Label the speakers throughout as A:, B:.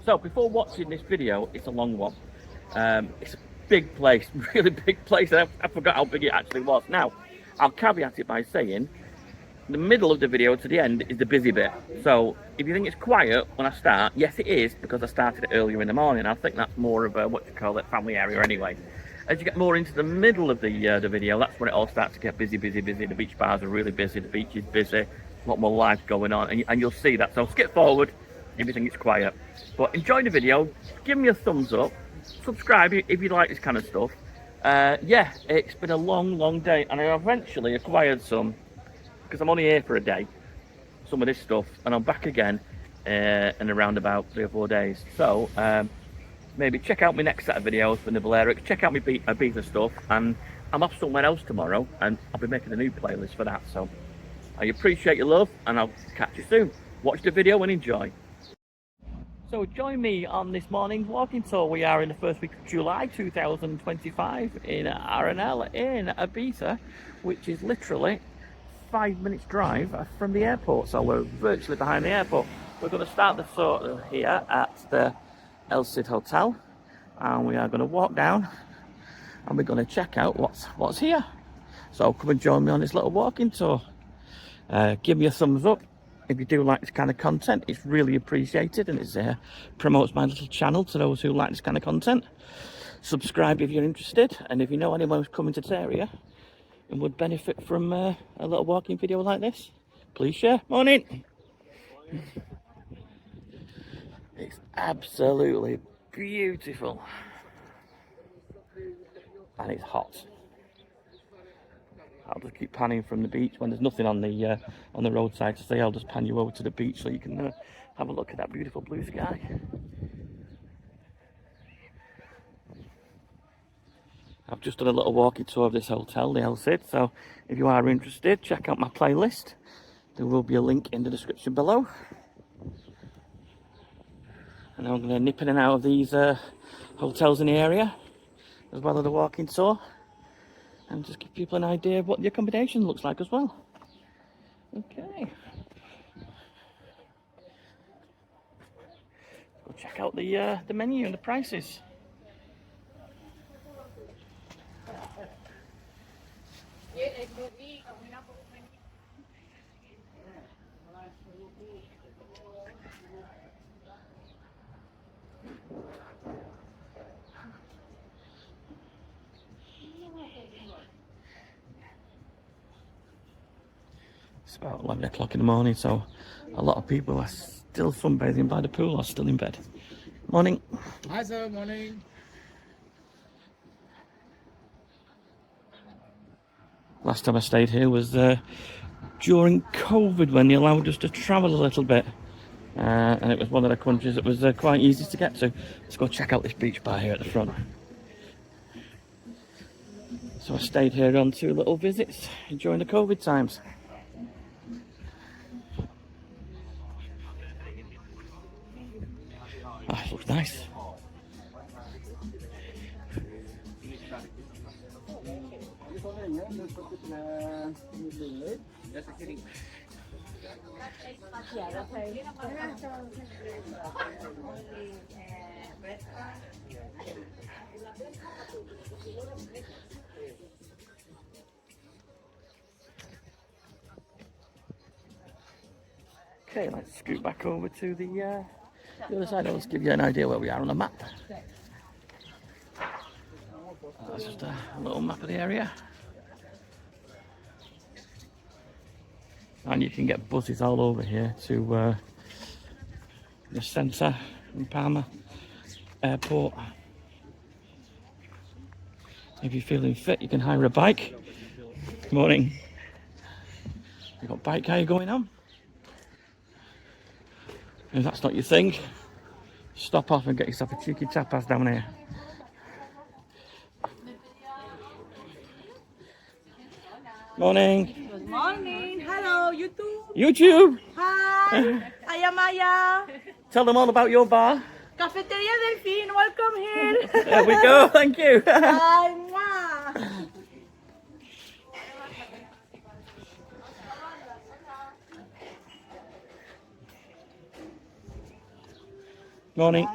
A: So before watching this video, it's a long one. It's a big place, really big place. I forgot how big it actually was. Now, I'll caveat it by saying the middle of the video to the end is the busy bit. So if you think it's quiet when I start, yes it is, because I started it earlier in the morning. I think that's more of a, what you call it, family area anyway. As you get more into the middle of the video, that's when it all starts to get busy. The beach bars are really busy, the beach is busy, a lot more life going on, and you'll see that. So skip forward if you think it's quiet. But enjoy the video, give me a thumbs up, subscribe if you like this kind of stuff. Yeah, it's been a long day, and I eventually acquired some, because I'm only here for a day, some of this stuff, and I'm back again in around about 3 or 4 days. So maybe check out my next set of videos from the Balearic, check out my Ibiza stuff, and I'm off somewhere else tomorrow, and I'll be making a new playlist for that. So I appreciate your love, and I'll catch you soon. Watch the video and enjoy. So join me on this morning's walking tour. We are in the first week of July 2025 in Arenal in Ibiza, which is literally 5 minutes drive from the airport. So we're virtually behind the airport. We're going to start the tour here at the El Cid Hotel, and we are going to walk down and we're going to check out what's here. So come and join me on this little walking tour. Give me a thumbs up if you do like this kind of content. It's really appreciated, and it promotes my little channel to those who like this kind of content. Subscribe if you're interested, and if you know anyone who's coming to this area and would benefit from a little walking video like this, please share. Morning. It's absolutely beautiful, and it's hot. I'll just keep panning from the beach when there's nothing on the roadside to say. I'll just pan you over to the beach so you can have a look at that beautiful blue sky. I've just done a little walking tour of this hotel, the El Cid, so if you are interested, check out my playlist. There will be a link in the description below. And I'm going to nip in and out of these hotels in the area, as well as the walking tour, and just give people an idea of what the accommodation looks like as well. Okay. Go check out the menu and the prices. It's about 11 o'clock in the morning, so a lot of people are still sunbathing by the pool or still in bed. Morning.
B: Hi sir, morning.
A: Last time I stayed here was during COVID, when they allowed us to travel a little bit. And it was one of the countries that was quite easy to get to. Let's go check out this beach bar here at the front. So I stayed here on 2 little visits during the COVID times. Ah, it looks nice. Okay, let's scoot back over to the other side. I'll just give you an idea where we are on the map. That's just a little map of the area. And you can get buses all over here to the centre in Palma Airport. If you're feeling fit, you can hire a bike. Good morning. You've got bike hire going on. If that's not your thing, stop off and get yourself a cheeky tapas down here. Morning.
C: Good morning. Hello, YouTube.
A: YouTube.
C: Hi. I am Maya.
A: Tell them all about your bar.
C: Cafeteria Delfín. Welcome here.
A: There we go. Thank you.
C: Hi. Mwah.
A: Morning.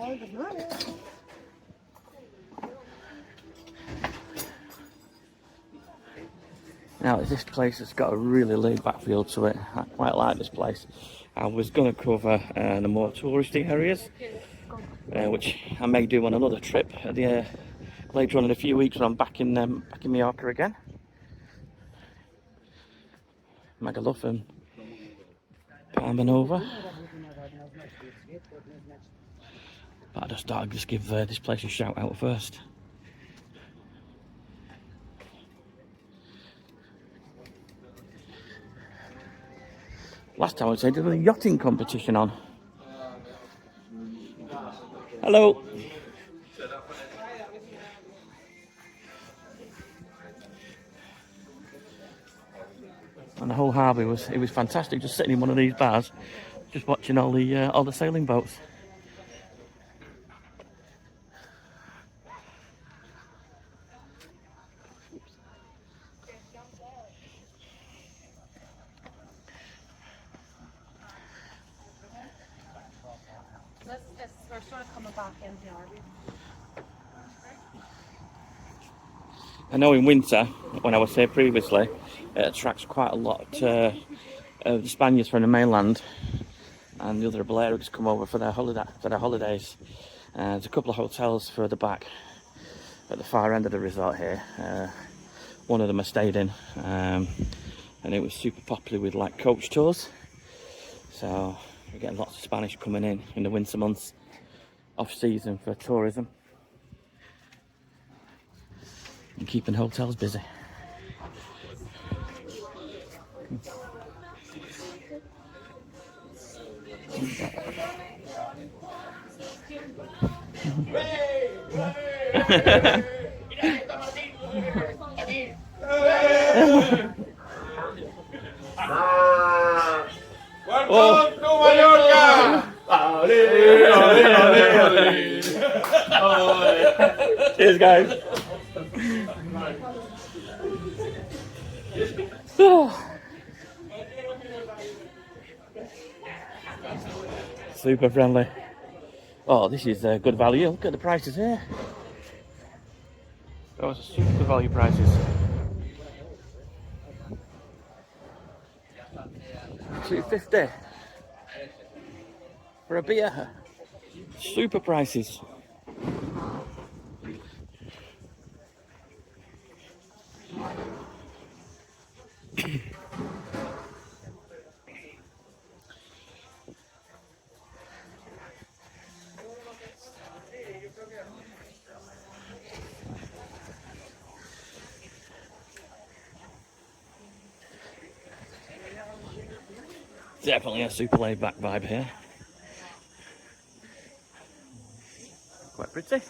A: Now, this place has got a really laid-back feel to it. I quite like this place. I was going to cover the more touristy areas, which I may do on another trip at the, later on in a few weeks when I'm back in Mallorca again. Magaluf and Palma Nova. But I just thought I'd just give this place a shout out first. Last time I said there was a yachting competition on. Hello. And the whole harbour was fantastic. Just sitting in one of these bars, just watching all the sailing boats.
C: We're sort of coming back in the RV.
A: I know in winter, when I was here previously, it attracts quite a lot of the Spaniards from the mainland, and the other Balearics come over for their holidays. There's a couple of hotels further back at the far end of the resort here. One of them I stayed in, and it was super popular with like coach tours. So we're getting lots of Spanish coming in the winter months, off season for tourism, and keeping hotels busy.
B: ¡Welcome to Mallorca!
A: Cheers, guys. Super friendly. Oh, this is good value. Look at the prices here. Those are super good value prices. $2.50 for a beer. Super prices. Definitely a super laid back vibe here. Quite pretty.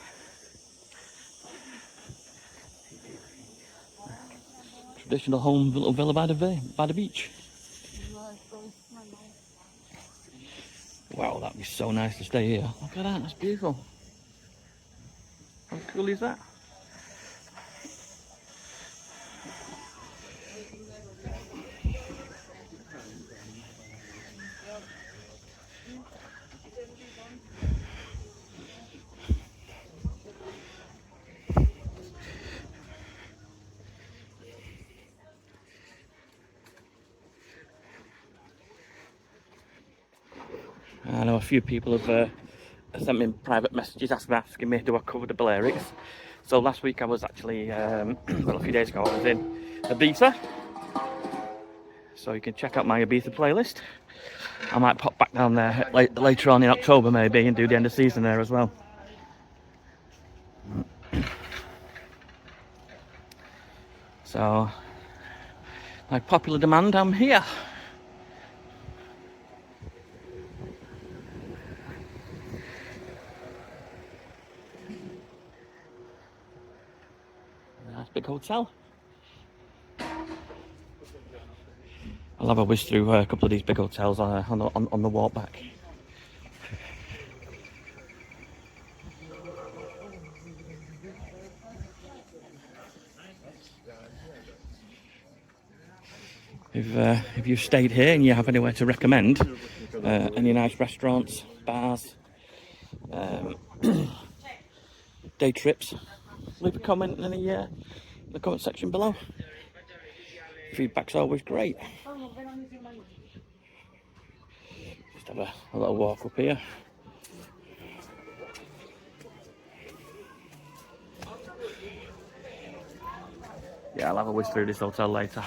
A: Traditional home little villa by the beach. Wow, that'd be so nice to stay here. Look at that, that's beautiful. How cool is that? I know a few people have sent me private messages asking me do I cover the Balearics. So last week I was actually, well, a few days ago I was in Ibiza. So you can check out my Ibiza playlist. I might pop back down there later on in October maybe and do the end of season there as well. So, like popular demand, I'm here. Nice big hotel. I'll have a whiz through a couple of these big hotels on the walk back. If you've stayed here and you have anywhere to recommend, any nice restaurants, bars, day trips, leave a comment in the comment section below. Feedback's always great. Just have a little walk up here. Yeah, I'll have a whiz through this hotel later.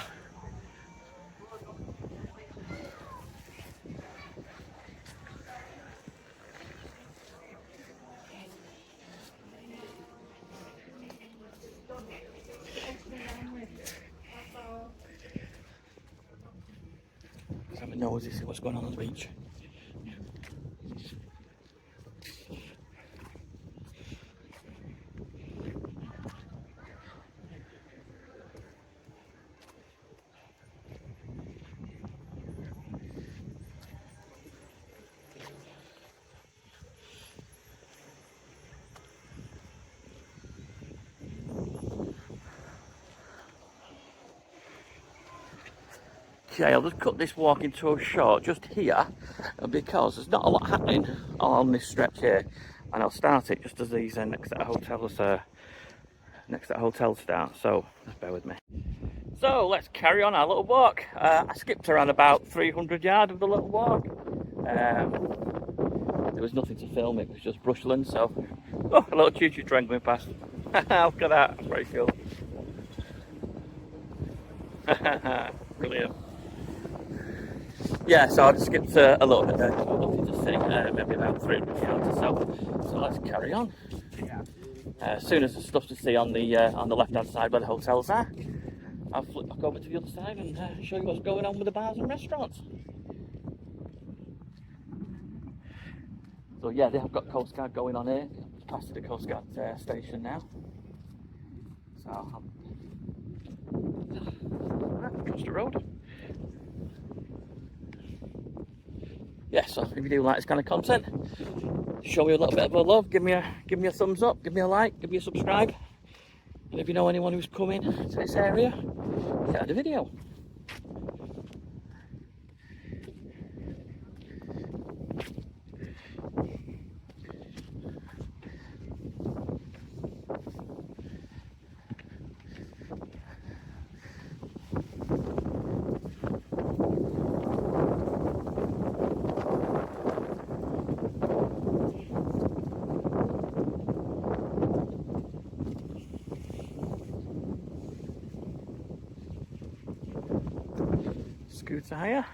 A: Let's have a nosy, see what's going on the beach. Okay, I'll just cut this walking tour short just here because there's not a lot happening on this stretch here, and I'll start it just as these next set of hotels start, so just bear with me. So let's carry on our little walk. I skipped around about 300 yards of the little walk. There was nothing to film, it was just brushland, so oh, a little choo-choo train going past. Look at that, that's very cool. Brilliant. Yeah, so I just skipped a little bit there, nothing to see, maybe about 300 yards or so. So let's carry on. As soon as there's stuff to see on the left-hand side where the hotels are, I'll flip back over to the other side and show you what's going on with the bars and restaurants. So yeah, they have got Coast Guard going on here. Past the Coast Guard station now. So across the road. Yeah, so if you do like this kind of content, show me a little bit of a love, give me a thumbs up, give me a like, give me a subscribe. And if you know anyone who's coming to this area, share the video. Scooter hire.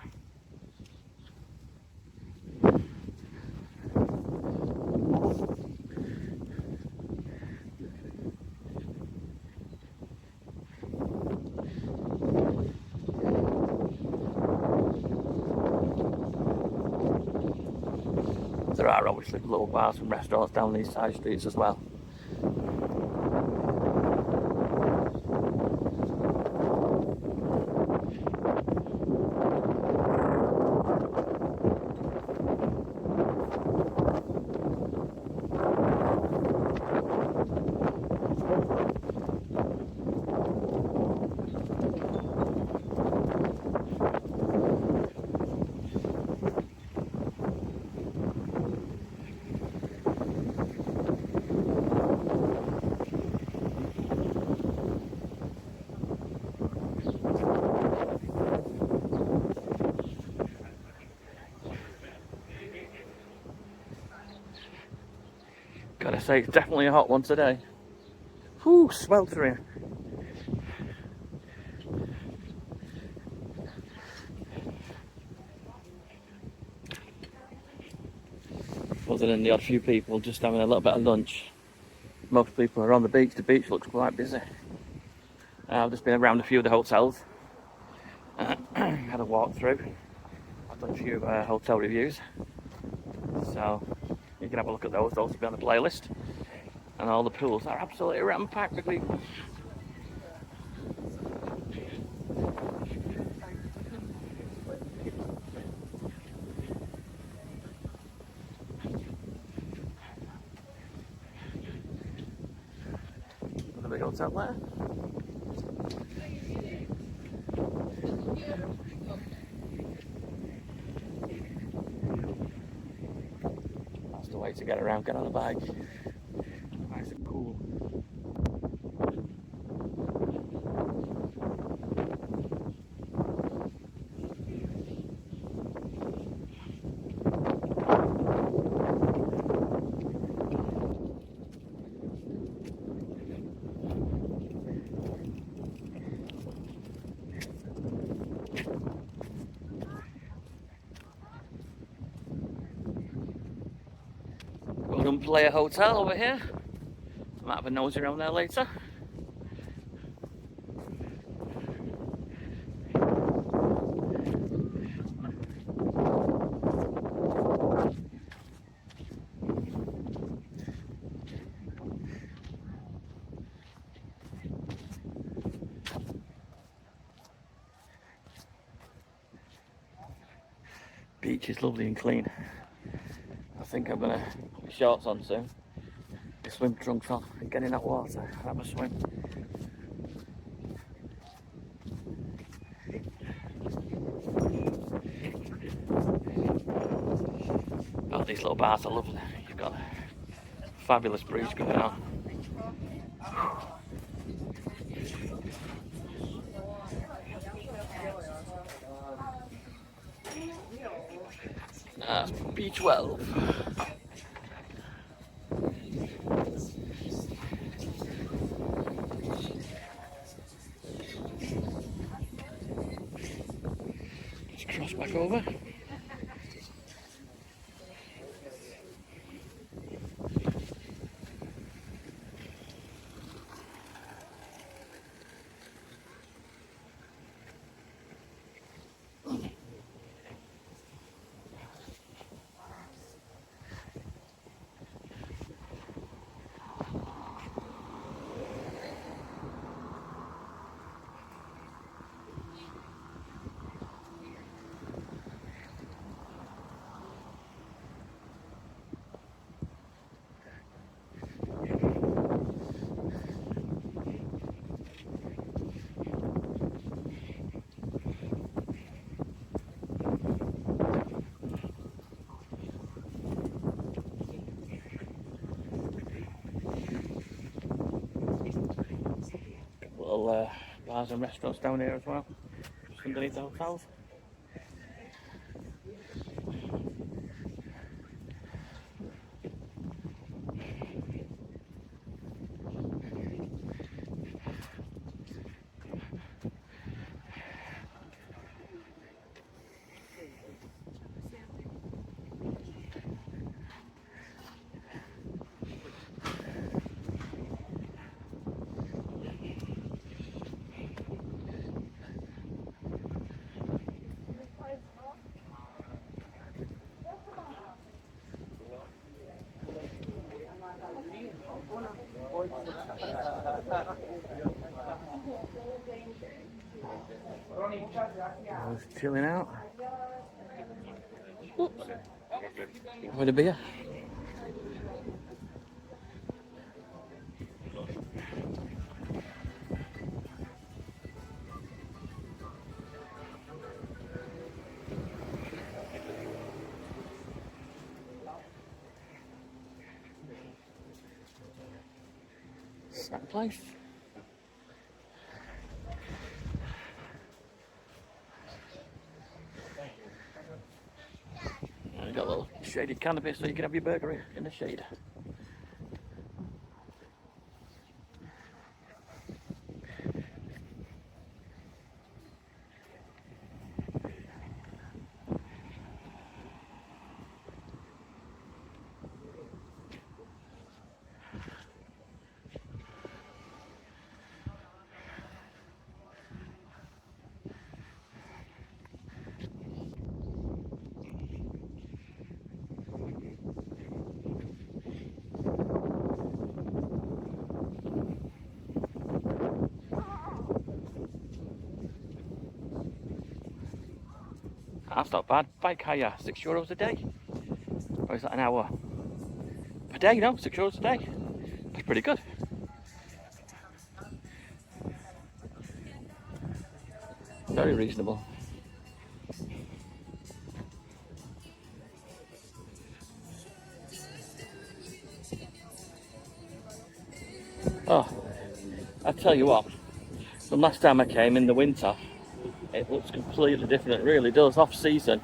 A: There are obviously little bars and restaurants down these side streets as well. Gotta say, it's definitely a hot one today. Whew, sweltering. Other than the odd few people just having a little bit of lunch, most people are on the beach. The beach looks quite busy. I've just been around a few of the hotels. Had a walk through. I've done a few hotel reviews. So you can have a look at those. Those will be on the playlist. And all the pools are absolutely ram-packed with people. Another big hotel there. That's the way way to get around, get on a bike. Nice and cool. Golden Playa Hotel over here. Might have a nosy around there later. Beach is lovely and clean. I think I'm gonna put my shorts on soon. The swim trunks on and get in that water and have a swim. Oh, these little baths are lovely. You've got a fabulous breeze going on. That's B12. Let's cross back over. Little bars and restaurants down here as well, just underneath the hotels. I was chilling out. With a beer. Snack place. And you've got a little shaded canopy so you can have your burger in the shade. That's not bad. Bike hire, €6 a day. Or is that an hour? Per day, no, €6 a day. That's pretty good. Very reasonable. Oh, I tell you what, the last time I came in the winter, it looks completely different. It really does. Off season,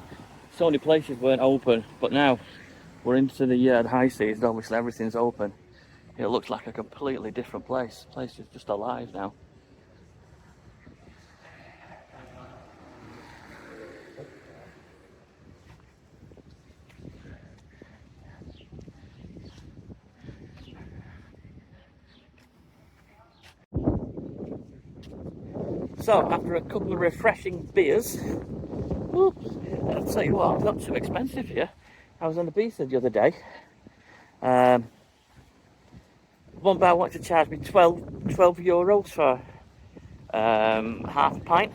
A: so many places weren't open, but now we're into the high season. Obviously, everything's open. It looks like a completely different place. The place is just alive now. So, after a couple of refreshing beers, whew, I'll tell you what, not too expensive here. I was on the beach the other day. One bar wanted to charge me 12 euros for half a pint,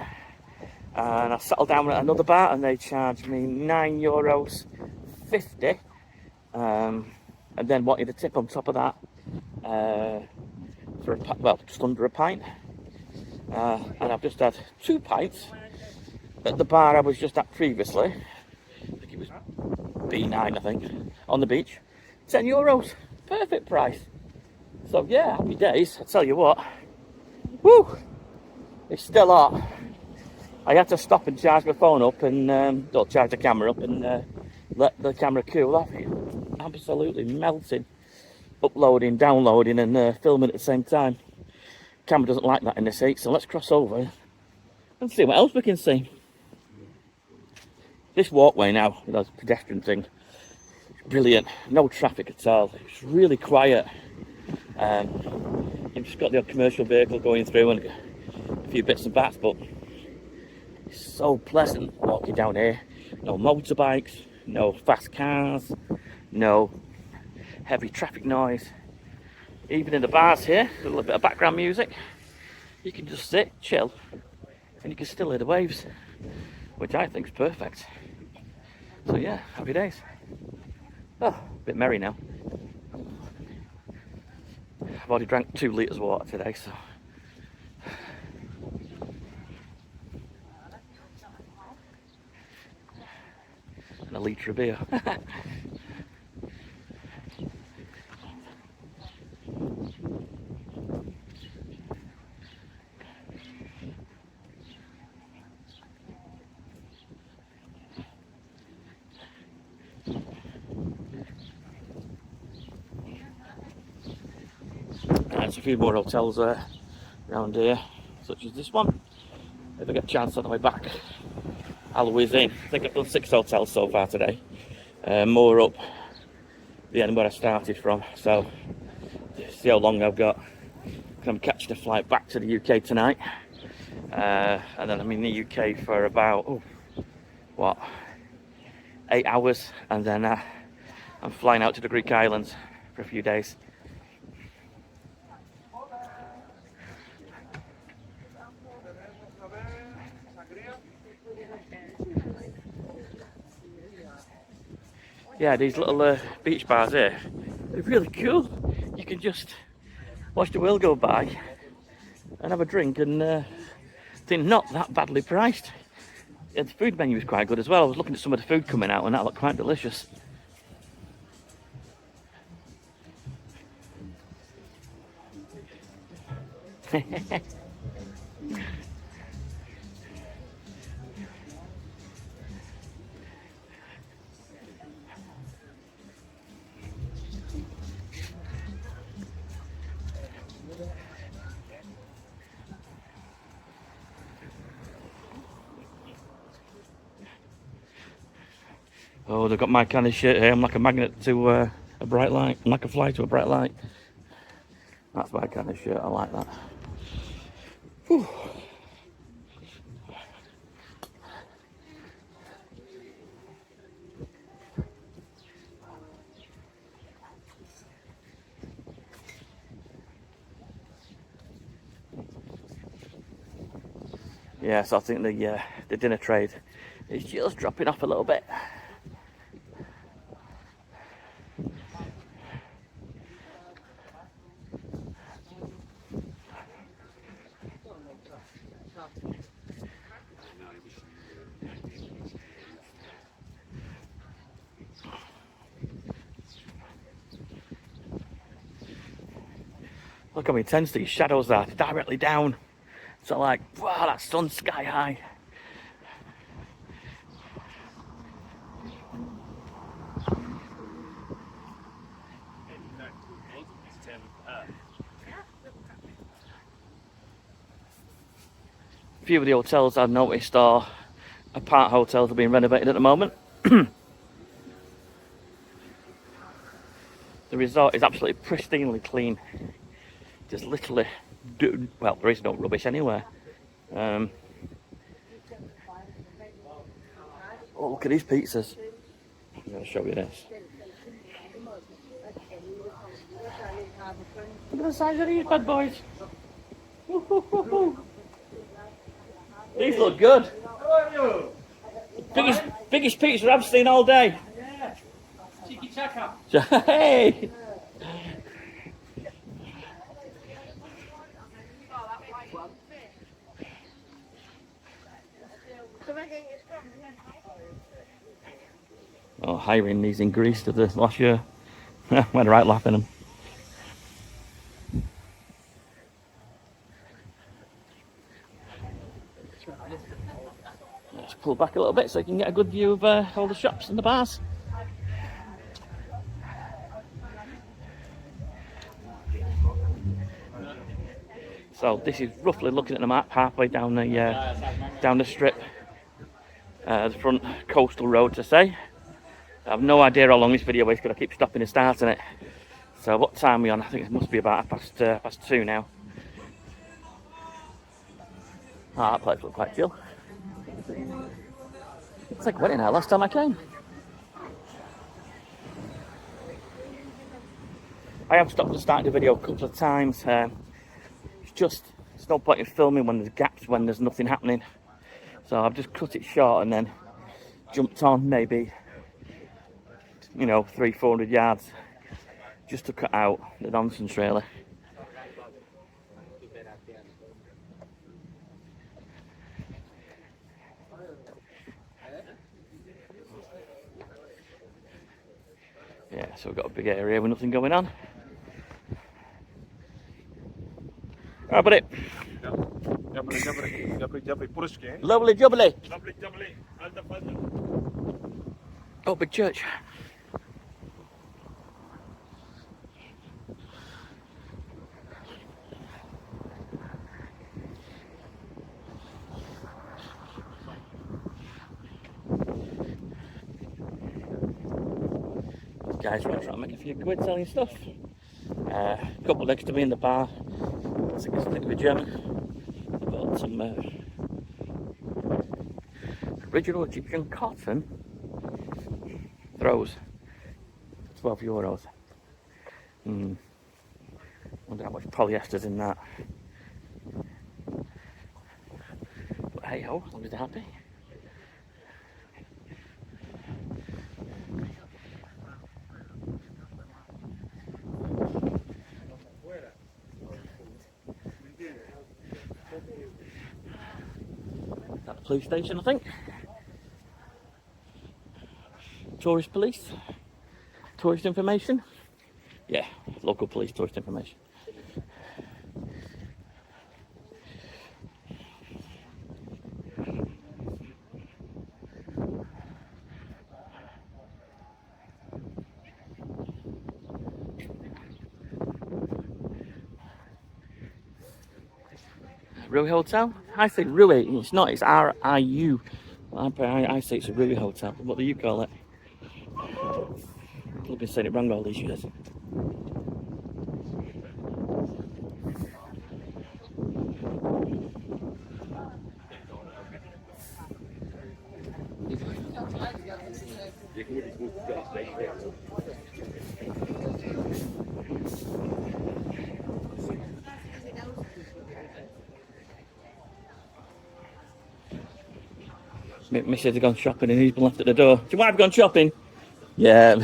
A: and I settled down at another bar and they charged me €9.50, and then wanted a tip on top of that for just under a pint. And I've just had 2 pints at the bar I was just at previously. I think it was B9, I think, on the beach. €10, perfect price. So yeah, happy days. I tell you what, woo, it's still hot. I had to stop and charge my phone up and charge the camera up and let the camera cool off. Absolutely melting, uploading, downloading, and filming at the same time. Camera doesn't like that in this heat, so let's cross over and see what else we can see. This walkway now, there's a pedestrian thing, brilliant. No traffic at all. It's really quiet. You've just got the commercial vehicle going through and a few bits and bats, but it's so pleasant walking down here. No motorbikes, no fast cars, no heavy traffic noise. Even in the bars here, a little bit of background music. You can just sit, chill, and you can still hear the waves, which I think is perfect. So yeah, happy days. Oh, a bit merry now. I've already drank 2 litres of water today, so. And a litre of beer. There's a few more hotels around here, such as this one. If I get a chance on the way back, I'll whiz in. I think I've done 6 hotels so far today. More up the end where I started from. So, see how long I've got. I'm catching a flight back to the UK tonight. And then I'm in the UK for about, 8 hours. And then I'm flying out to the Greek islands for a few days. Yeah, these little beach bars here, they're really cool. You can just watch the world go by and have a drink, and they're not that badly priced. Yeah, the food menu is quite good as well. I was looking at some of the food coming out and that looked quite delicious. Oh, they've got my kind of shit here. I'm like a magnet to a bright light. I'm like a fly to a bright light. That's my kind of shirt. I like that. Whew. Yeah, so I think the dinner trade is just dropping off a little bit. Look how intense these shadows are, directly down. So like, wow, that sun's sky high. A few of the hotels I've noticed are apart hotels are being renovated at the moment. The resort is absolutely pristinely clean. There's literally, well, there is no rubbish anywhere. Oh, look at these pizzas. I'm going to show you this. Look at the size of these bad boys. These look good. Biggest pizza I've seen all day.
D: Yeah. Cheeky chaka.
A: Hey! Oh, hiring these in Greece to the last year. Went right laughing them. Let's pull back a little bit so you can get a good view of all the shops and the bars. So this is roughly, looking at the map, halfway down the strip, the front coastal road to say. I have no idea how long this video is because I keep stopping and starting it. So what time are we on? I think it must be about past 2 now. Ah, that place looks quite chill. It's like a wedding now, last time I came. I have stopped and started the video a couple of times. It's no point in filming when there's gaps, when there's nothing happening. So I've just cut it short and then jumped on maybe, 300-400 yards just to cut out the nonsense really. Yeah, so we've got a big area with nothing going on. Alright, buddy. Lovely jubbly. Oh, big church. These guys are trying to make a few quid selling stuff. A couple next to me in the bar. I think it's a German. I bought some original Egyptian cotton throws. €12. Wonder how much polyester's in that. But hey ho, as long as they're happy. That's the police station, I think. Tourist police. Tourist information. Yeah, local police, tourist information. Rui Hotel? I say Rui, it's not, it's R-I-U. I say it's a Rui Hotel. What do you call it? I've been saying it wrong all these years. Missus has gone shopping and he's been left at the door. Your wife gone shopping? Yeah.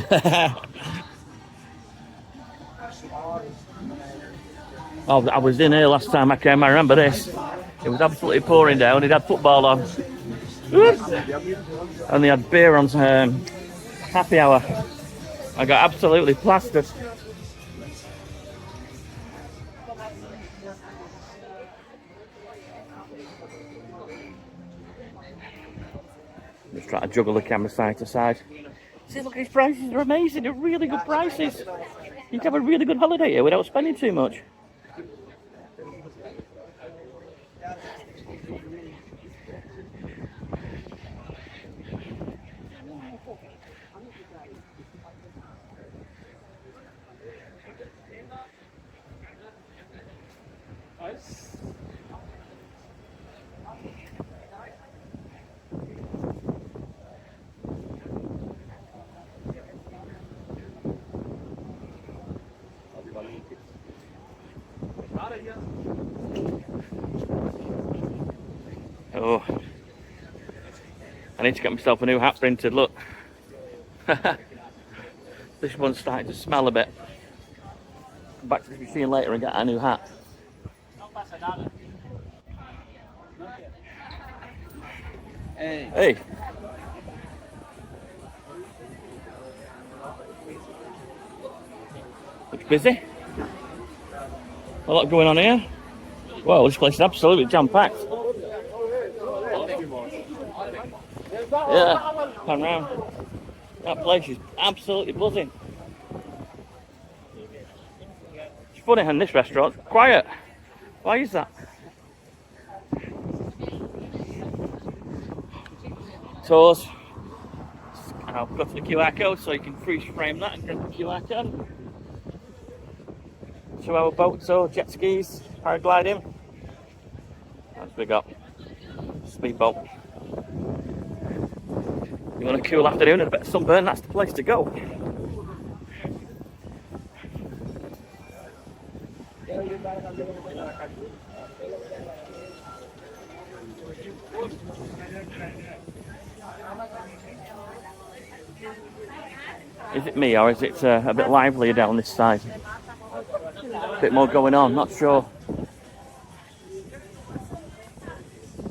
A: Oh, I was in here last time I came, I remember this. It was absolutely pouring down, it had football on. And they had beer on happy hour. I got absolutely plastered. Just trying to juggle the camera side to side. See, look at these prices, they're amazing, they're really good prices. You can have a really good holiday here without spending too much. Oh, I need to get myself a new hat printed, look. This one's starting to smell a bit. Come back to the machine later and get a new hat. Hey. Looks busy. A lot going on here. Well, this place is absolutely jam-packed. Yeah, come round. That place is absolutely buzzing. It's funny in this restaurant's quiet. Why is that? Tours. I'll go to the QR code so you can freeze frame that and get the QR code. 2-hour boat tour, jet skis, paragliding. That's what we got. Speedboat. You want a cool afternoon and a bit of sunburn, that's the place to go. Is it me or is it a bit livelier down this side? A bit more going on, not sure.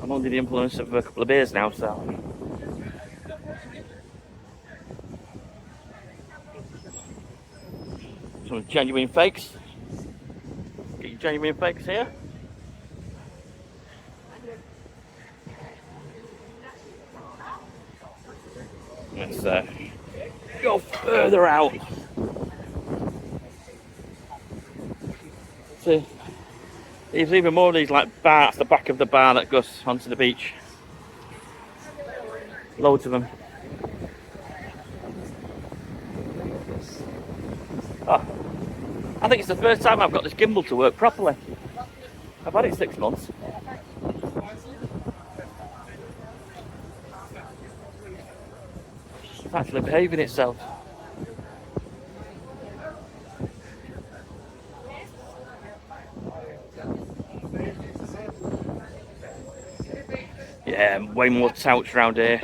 A: I'm under the influence of a couple of beers now, so. Some genuine fakes. Get your genuine fakes here. Let's go further out. See, there's even more of these like bar at the back of the bar that goes onto the beach. Loads of them. Oh, I think it's the first time I've got this gimbal to work properly. I've had it 6 months. It's actually behaving itself. Yeah, way more touts around here.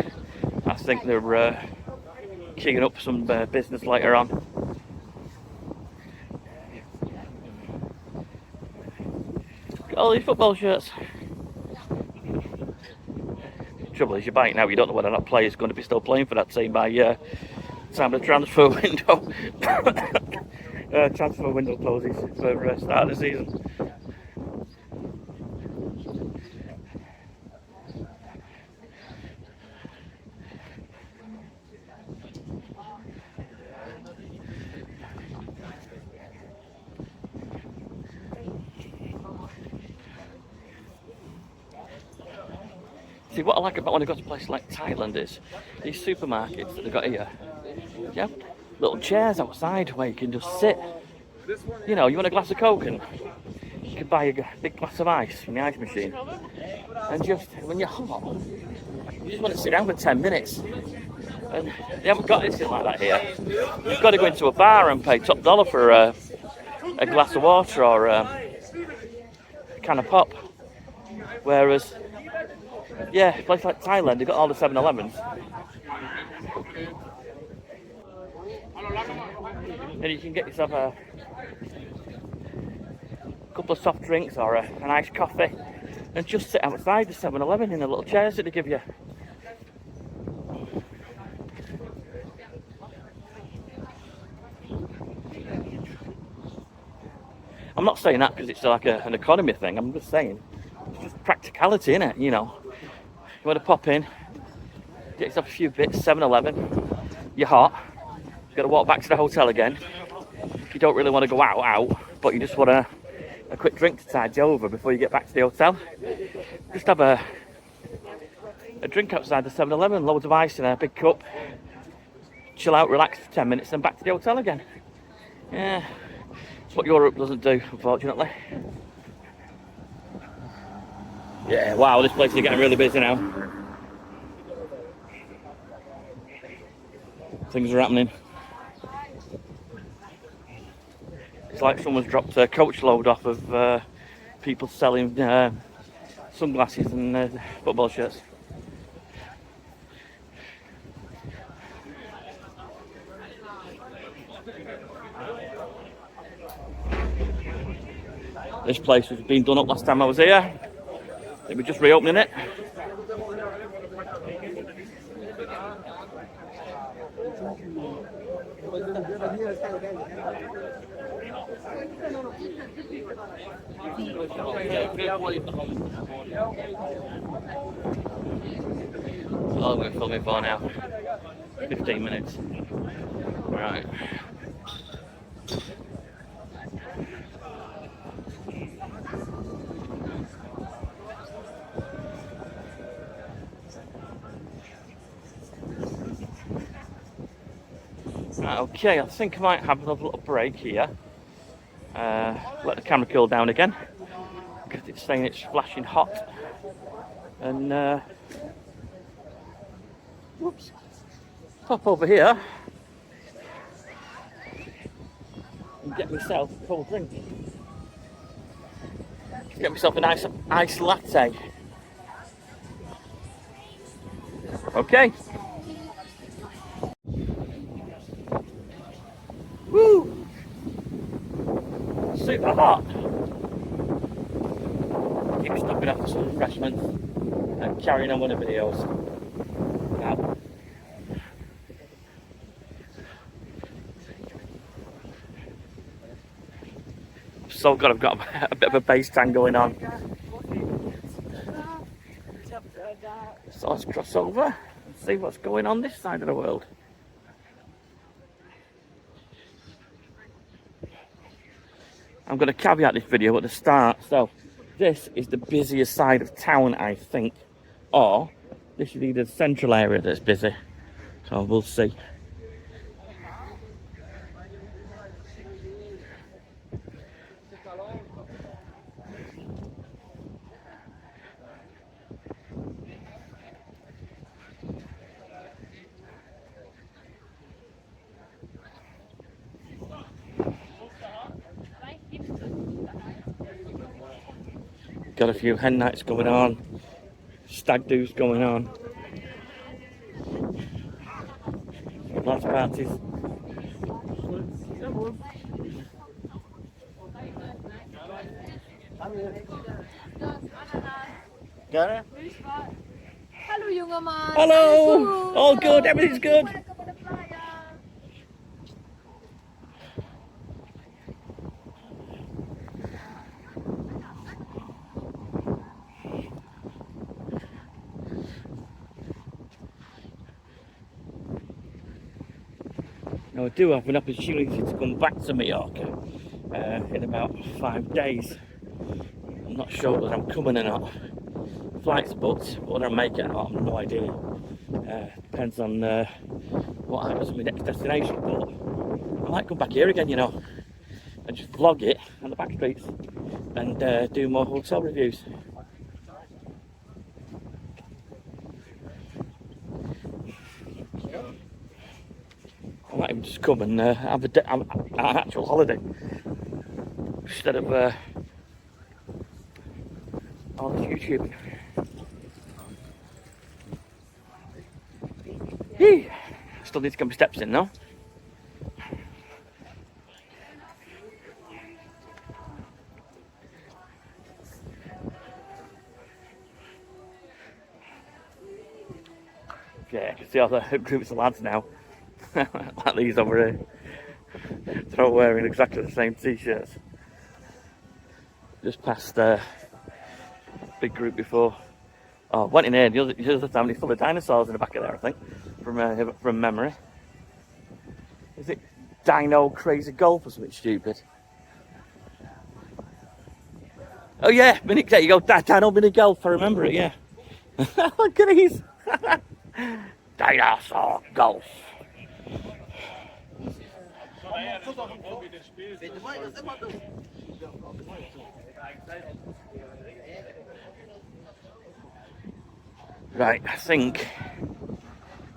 A: I think they're kicking up some business later on. Got all these football shirts. Trouble is, you buy it now, you don't know whether that player is going to be still playing for that team by time of the transfer window. Transfer window closes for start of the season. See, what I like about when I go to places like Thailand is these supermarkets that they've got here. You have little chairs outside where you can just sit. You know, you want a glass of Coke and you can buy a big glass of ice from the ice machine. And just, when you're hot, you just want to sit down for 10 minutes. And they haven't got anything like that here. You've got to go into a bar and pay top dollar for a glass of water or a can of pop. Whereas, yeah, a place like Thailand, they've got all the 7-Elevens. And you can get yourself a couple of soft drinks or an iced coffee and just sit outside the 7-Eleven in the little chairs that they give you. I'm not saying that because it's like an economy thing, I'm just saying it's just practicality, innit, you know. You want to pop in, get yourself a few bits, 7-Eleven, you're hot, you've got to walk back to the hotel again. You don't really want to go out, but you just want a quick drink to tide you over before you get back to the hotel. Just have a drink outside the 7-Eleven, loads of ice in a big cup, chill out, relax for 10 minutes, then back to the hotel again. Yeah, it's what Europe doesn't do, unfortunately. Yeah, wow, this place is getting really busy now. Things are happening. It's like someone's dropped a coach load off of people selling sunglasses and football shirts. This place was being done up last time I was here. They were just reopening it. Oh, we're filming for now. 15 minutes. Right. Okay, I think I might have another little break here. Let the camera cool down again because it's saying it's flashing hot. And whoops, pop over here and get myself a cold drink. Get myself a nice iced latte. Okay. Woo! Super hot. Keep stopping after some refreshments and carrying on with the videos. Now. So good, I've got a bit of a bass tan going on. So let's cross over and see what's going on this side of the world. I'm going to caveat this video at the start. So this is the busiest side of town, I think, or this is either the central area that's busy. So we'll see. Got a few hen nights going on, stag do's going on, lots of parties. Got it?
C: Hallo junger Mann.
A: Hello! All good, everything's good. Now I do have an opportunity to come back to Mallorca in about 5 days. I'm not sure whether I'm coming or not. Flight's booked, but whether I make it or not, I have no idea. Depends on what happens with my next destination, but I might come back here again, you know, and just vlog it on the back streets and do more hotel reviews. I might even just come and have an actual holiday instead of all this YouTube. Still need to get my steps in though. Yeah, I can see all the groups of lads now. Like these over here. They're all wearing exactly the same t-shirts. Just past big group before. Oh, went in here the other time. It's full of dinosaurs in the back of there, I think, from memory. Is it Dino Crazy Golf or something stupid? Oh yeah, there you go. Dino Mini Golf. I remember it. Yeah. Look at these. Dinosaur Golf. Right, I think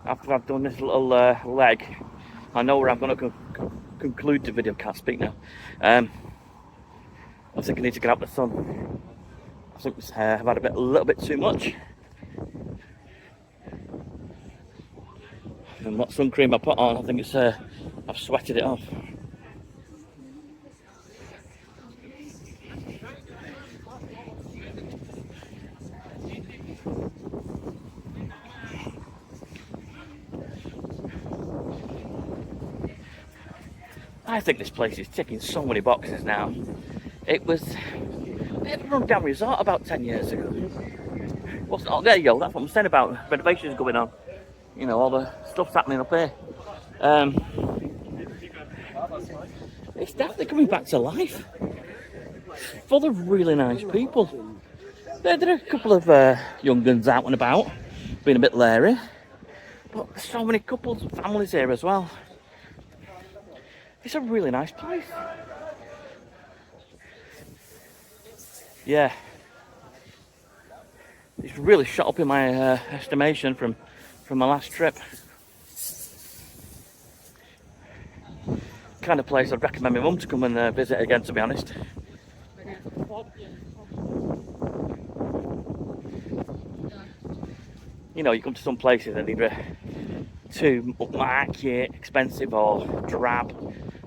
A: after I've done this little leg, I know where I'm going to conclude the video. Can't speak now. I think I need to get out the sun. I think I've had a little bit too much. And what sun cream I put on, I think it's I've sweated it off. I think this place is ticking so many boxes now. It was a run-down resort about 10 years ago. Wasn't it? Oh, there you go, that's what I'm saying about renovations going on. You know, all the stuff's happening up here. It's definitely coming back to life. Full of really nice people. There are a couple of young guns out and about, being a bit leery. But there's so many couples and families here as well. It's a really nice place. Yeah. It's really shot up in my estimation from my last trip. Kind of place I'd recommend my mum to come and visit again, to be honest. You know, you come to some places and either too upmarket, expensive, or drab,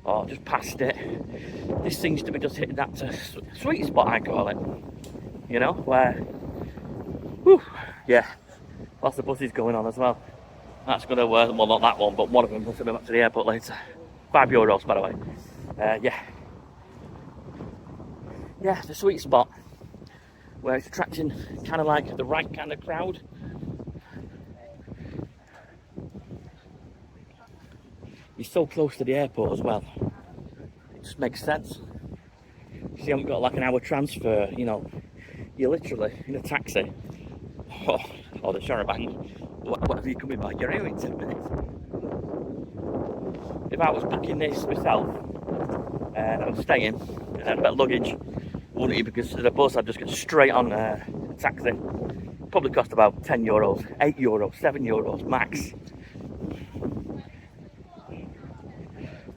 A: or just past it. This seems to be just hitting that sweet spot, I call it. You know, where, whew, yeah, lots of buses going on as well. That's going to, well, not that one, but one of them will be back to the airport later. €5, by the way. Yeah. Yeah, the sweet spot where it's attracting kind of like the right kind of crowd. You're so close to the airport as well. It just makes sense. You haven't got like an hour transfer, you know. You're literally in a taxi. Or the charabanc. Whatever you're coming by, you're here in 10 minutes. If I was packing this myself and I was staying and I had a bit of luggage, wouldn't you? Because the bus I'd just get straight on a taxi. Probably cost about €10, €8, €7 max.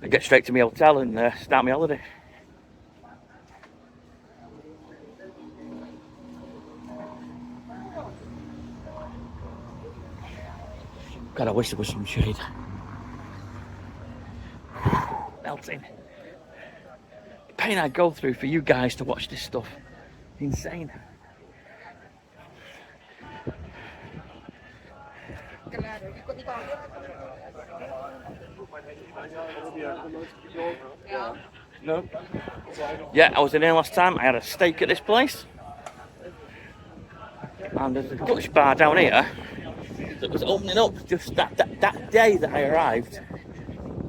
A: I get straight to my hotel and start my holiday. God, I wish there was some shade. Melting. The pain I go through for you guys to watch this stuff. Insane. No. Yeah, I was in here last time. I had a steak at this place. And there's a Dutch bar down here that was opening up just that day that I arrived.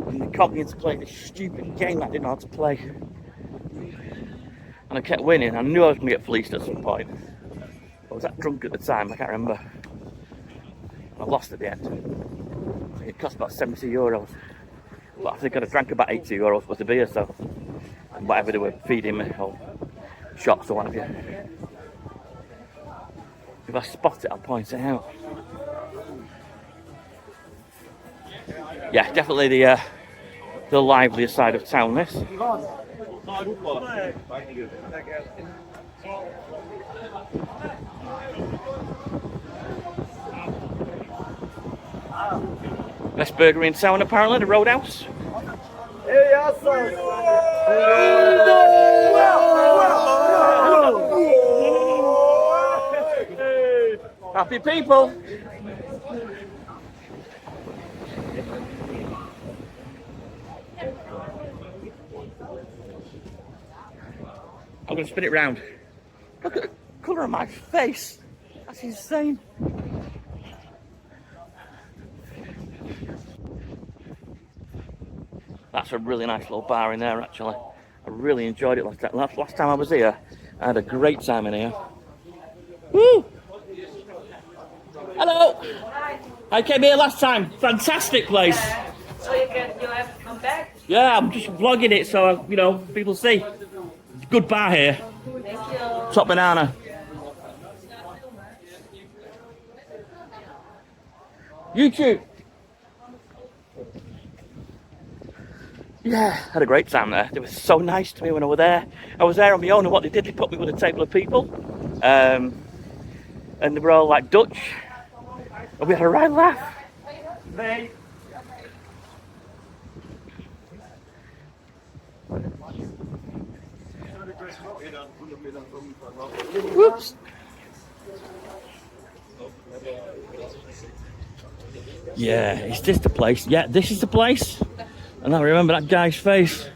A: And they caught me into playing this stupid game I didn't know how to play. And I kept winning. I knew I was going to get fleeced at some point. I was that drunk at the time, I can't remember. I lost at the end. It cost about €70. But I think I'd have drank about €80 worth of beer, so. And whatever they were feeding me, or shots or what have you. If I spot it, I'll point it out. Yeah, definitely the livelier side of town, this. Best burger in town, apparently, the Roadhouse. Happy people. I'm going to spin it round. Look at the colour of my face. That's insane. That's a really nice little bar in there, actually. I really enjoyed it last time I was here. I had a great time in here. Woo! Hello! I came here last time. Fantastic place.
C: So you have to come back.
A: Yeah, I'm just vlogging it so, you know, people see. Good bar here.
C: Thank you.
A: Top banana. YouTube. Yeah, had a great time there. They were so nice to me when I was there. I was there on my own, and what they did, they put me with a table of people. And they were all like Dutch. And we had a right laugh. They... Whoops. Yeah, is this the place? Yeah, this is the place. And I remember that guy's face.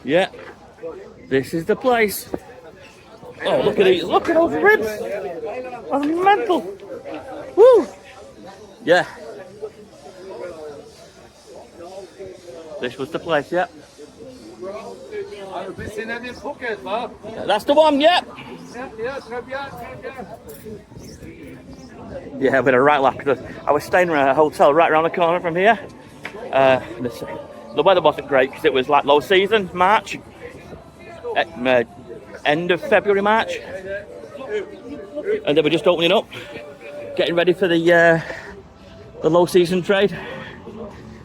A: Yeah, this is the place. Oh, look at these! Look at those ribs. That's mental. Woo! Yeah. This was the place. Yeah. That's the one. Yeah. Yeah, with a right laugh because I was staying in a hotel right around the corner from here. The weather wasn't great because it was like low season, March, end of February, March, and they were just opening up, getting ready for the low season trade.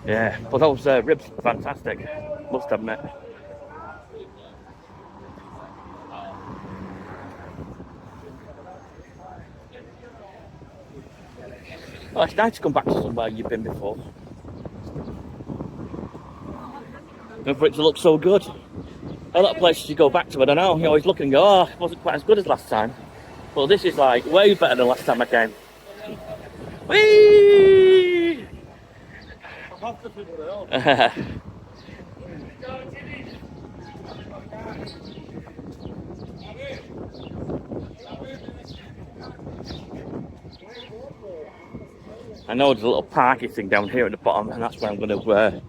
A: Yeah, but those ribs are fantastic, must admit. Oh, it's nice to come back to somewhere you've been before. And for it to look so good. A lot of places you go back to, I don't know, you always look and go, oh, it wasn't quite as good as last time. Well, this is like way better than last time I came. Whee! I know there's a little parky thing down here at the bottom, and that's where I'm going to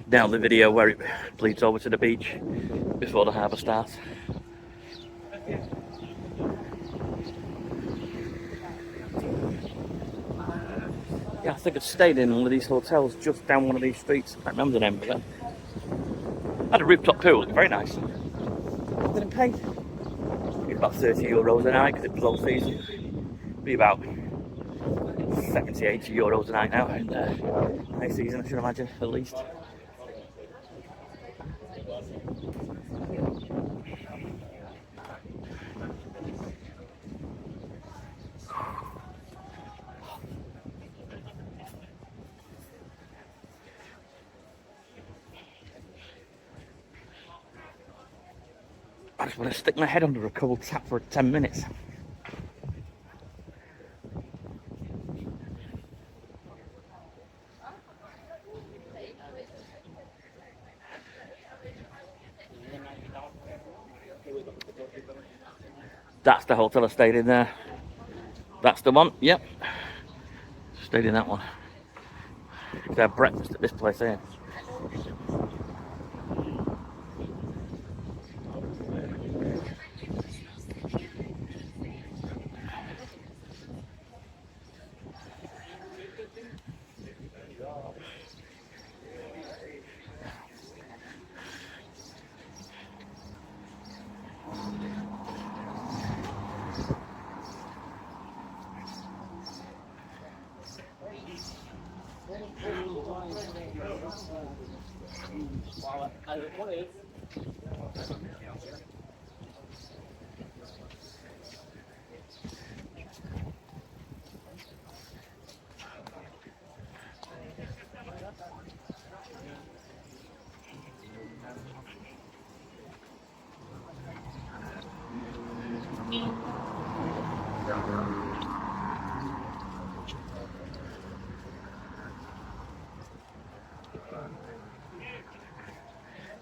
A: down the video where it bleeds over to the beach before the harbour starts. Yeah, I think I've stayed in one of these hotels just down one of these streets. I can't remember the name of it. I had a rooftop pool, very nice. Didn't pay. Be about €30 a night because it was low season. Be about 70, 80 euros a night now in high season, I should imagine, at least. I just want to stick my head under a cold tap for 10 minutes. That's the hotel I stayed in there. That's the one, yep. Stayed in that one. They have breakfast at this place here.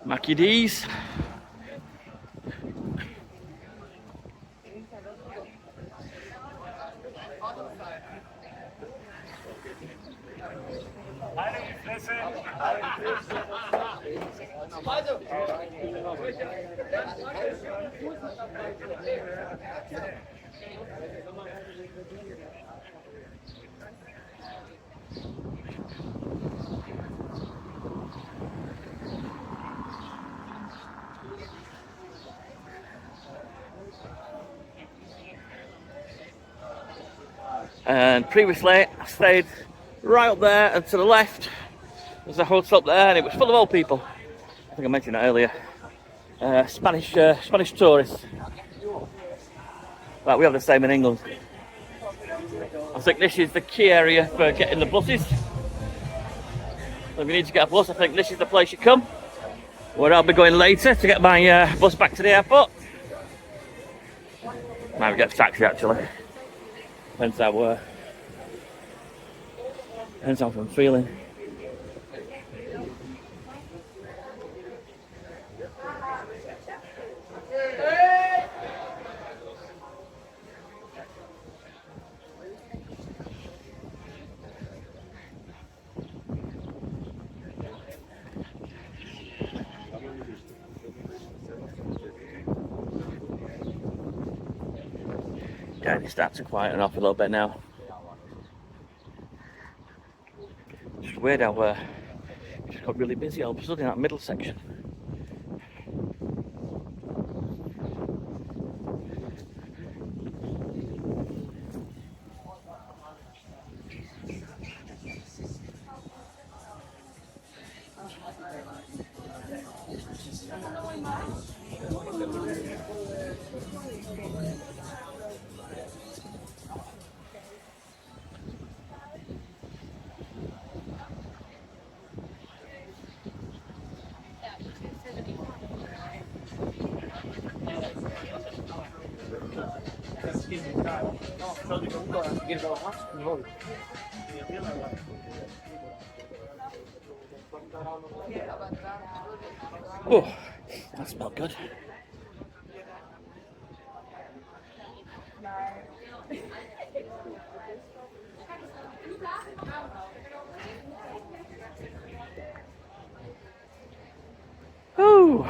A: Mackie D's. And previously I stayed right up there, and to the left there's a hotel up there, and it was full of old people. I think I mentioned that earlier. Spanish tourists. Like we have the same in England. I think this is the key area for getting the buses. So if you need to get a bus, I think this is the place you come. Where I'll be going later to get my bus back to the airport. Might get a taxi actually. Depends how I'm feeling. Yeah, it starts to quieten off a little bit now. It's weird how it just got really busy all of a sudden in that middle section. Oh, that smelled good. Oh.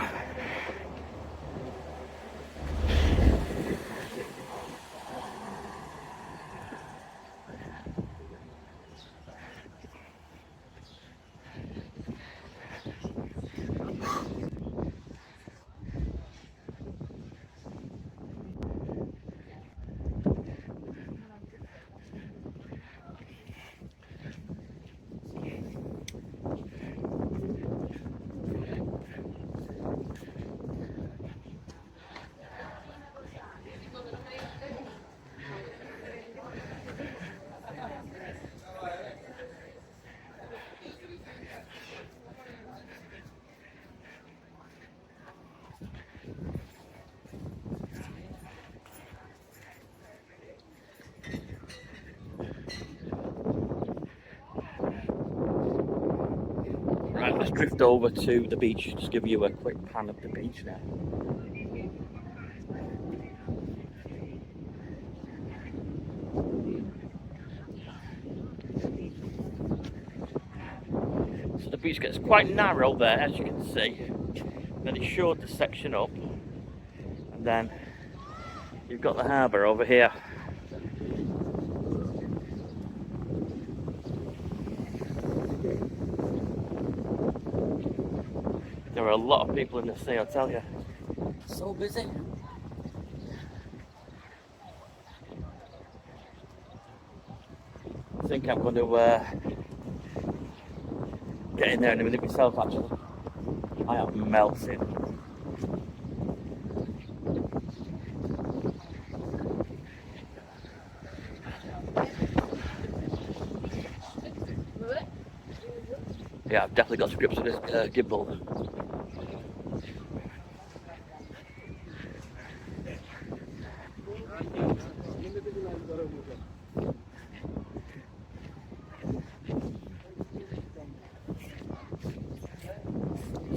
A: Right, let's drift over to the beach. Just give you a quick pan of the beach now. So the beach gets quite narrow there, as you can see. Then it shortened the section up, and then you've got the harbour over here. There are a lot of people in the sea, I'll tell you. So busy. I think I'm going to get in there in a minute myself, actually. I am melting. Yeah, I've definitely got to grips with this gimbal.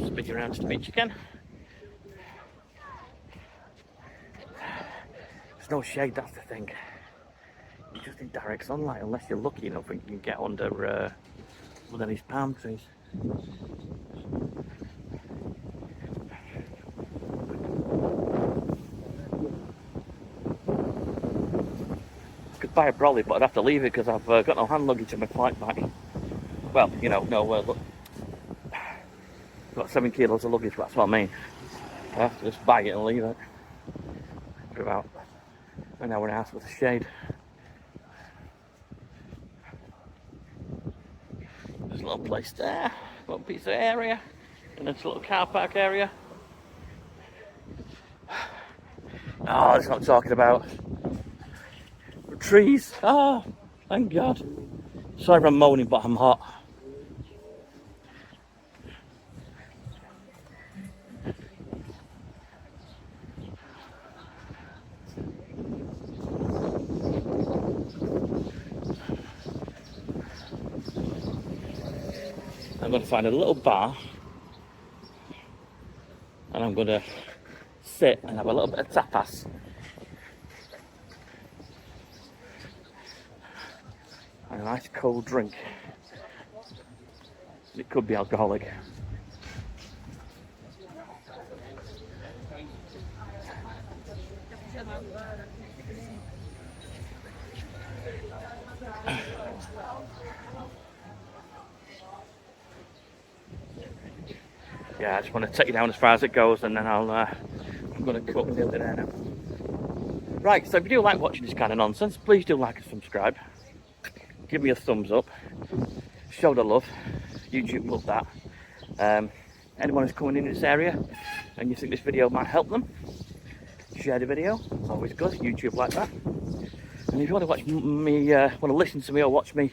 A: Spin around to the beach again. There's no shade, that's the thing. You're just in direct sunlight unless you're lucky enough and you can get under With these palm trees. Could buy a brolly, but I'd have to leave it because I've got no hand luggage on my flight back. Well, you know, no, look. I've got 7 kilos of luggage, that's what I mean. I have to just buy it and leave it. For about an hour and a half with a shade. There's a little place there, a little piece of area, and there's a little car park area. Oh, that's what I'm talking about. Trees. Oh, thank God. Sorry if I'm moaning, but I'm hot. I'm going to find a little bar and I'm going to sit and have a little bit of tapas. And a nice cold drink. It could be alcoholic. Yeah, I just want to take you down as far as it goes, and then I'm going to cook and do it there now. Right, so if you do like watching this kind of nonsense, please do like and subscribe. Give me a thumbs up. Show the love. YouTube love that. Anyone who's coming in this area and you think this video might help them, share the video. It's always good. YouTube like that. And if you want to watch me, want to listen to me or watch me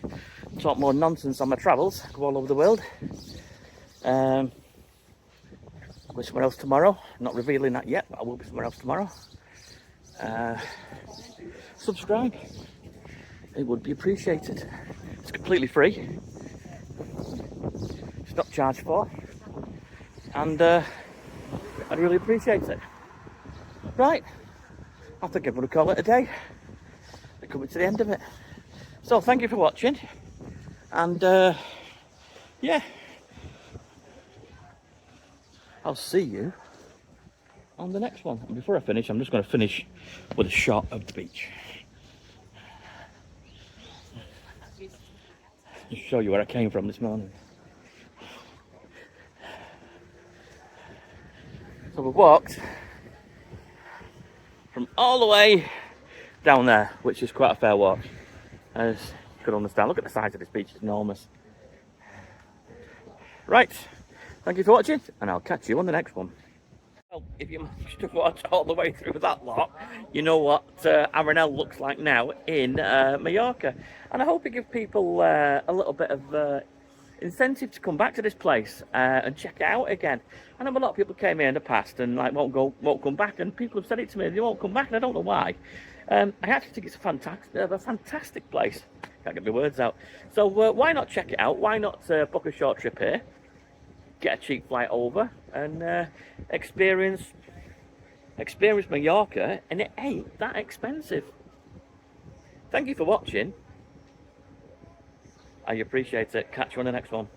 A: talk more nonsense on my travels, go all over the world. I'll be somewhere else tomorrow. I'm not revealing that yet, but I will be somewhere else tomorrow. Subscribe. It would be appreciated. It's completely free. It's not charged for. And I'd really appreciate it. Right. I think I'm going to call it a day. We're coming to the end of it. So thank you for watching. And yeah. I'll see you on the next one. And before I finish, I'm just going to finish with a shot of the beach. Just show you where I came from this morning. So we walked from all the way down there, which is quite a fair walk. As you can understand, look at the size of this beach, it's enormous. Right. Thank you for watching, and I'll catch you on the next one. Well, if you managed to watch all the way through that lot, you know what Arenal looks like now in Mallorca. And I hope it gives people a little bit of incentive to come back to this place and check it out again. I know a lot of people came here in the past and like won't come back, and people have said it to me, they won't come back, and I don't know why. I actually think it's a fantastic place. Can't get my words out. So why not check it out? Why not book a short trip here? Get a cheap flight over and experience Mallorca, and it ain't that expensive. Thank you for watching. I appreciate it. Catch you on the next one.